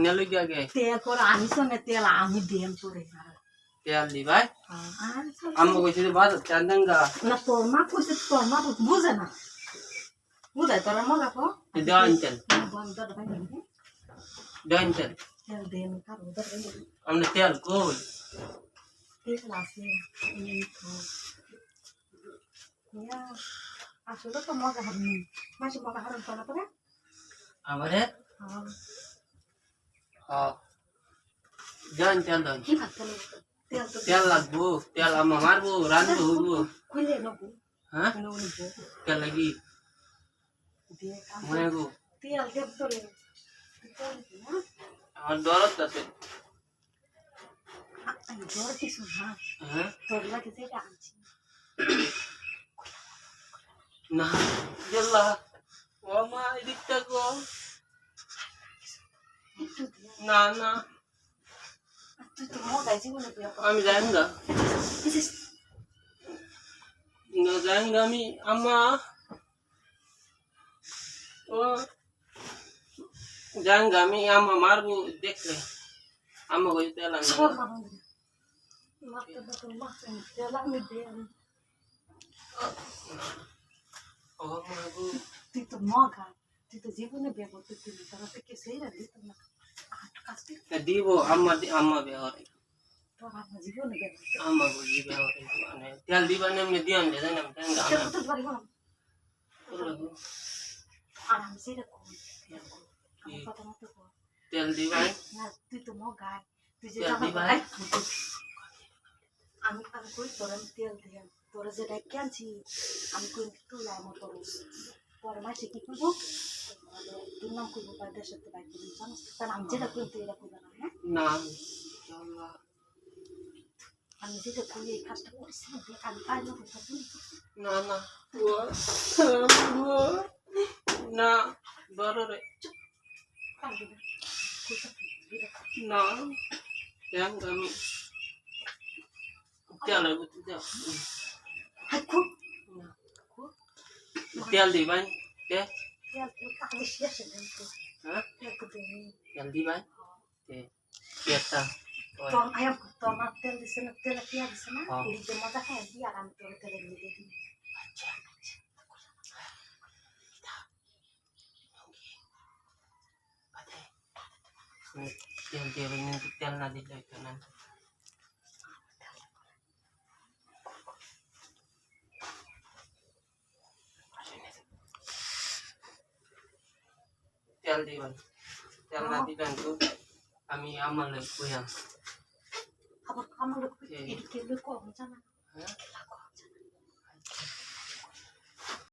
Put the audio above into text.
নেলো কি আগে তেল করে আনিস না তেল আমি দেম তোরে তেল দি ভাই আর আম্মু কইছে যে বাজার চান্দাঙ্গা না তোর মা কইছে তোর মা বুঝে না বুঝাই তোরা মজা কো দেন তেল বন্ধ ভাই দেন তেল তেল দেম কার উদর আমনে তেল কই তেল আছে এই তো ইয়া আসলে তো মজা হবে মাসি মজা হারন করা পরে আমারে হ্যাঁ হ্যাঁ দেন তেল দেন কি ভাত তেল তো তেল লাগবো তেল আম্মা মারবো রানবো হবো কইলে নবো হ্যাঁ নবো তেল লাগি দিয়ে কাম মনে গো তেল দেব তোরে তেল না আমার দরদ আছে আমি জ্বর কিছু না হ্যাঁ তোর লাগে যেটা আনছি না গেলা ও মা এদিকটা গো একটু দিয়ে না না তুই তো মজাই জীবনে বিয়ে কর আমি যাইঙ্গা না যাইঙ্গা আমি আম্মা ও যাইঙ্গা আমি আম্মা মারবো দেখলে আম্মা কইতে তেল আনবে সর মারুন মারতে তো মারতে তেল আমি দিয়ে ও মা গো তুই তো মগা তুই তো জীবনে বিয়ে করতে তুই তারা থেকে সেই রাখবি তো না আট কাছে দিব আম্মা আম্মা বেহরে তো আমার জীবনে বিয়ে করতে আম্মা বলি বেহরে মানে তেল দিবা নেমনে দিয়ান দে না টাঙ্গা তেল তো পারি না না আর আমি সেটা করি আমার কথা মতো কর তেল দিবা না তুই তো মগা তুই যে তেল দিবা আমি কই তোর তেল দিয়ে তোর যেটা কেনছি আমি কই তুই আমার তোর পরে মাসে কি করবো তুই নাম করবো তার দেশের তো বাইক করবি জানিস কারণ আমি যেটা করি তুই এটা করবে না হ্যাঁ না আমি যেটা করি এই কাজটা করিস না দেখ আমি পাই না তুই না না না বড়রে পারবি না না তেল আমি তেল বুঝতে যাও হাই খুব তেল দিবা তেল তেল তুই কাকে শেষ দেন তো হ্যাঁ তেল তো দেনি তেল দিবা তেলটা তোর আয়া তোর মা তেল দিছে না তেল কি দিছে না এই যে মজা খাই দি আর আমি তোর তেল দিয়ে দিই তেল দিয়ে তেল না দিলে না তেল দিবেন তেল না দিবেন তো আমি আমার কইয়া আবার আমার লোক এদিকে লোক কম জানা হ্যাঁ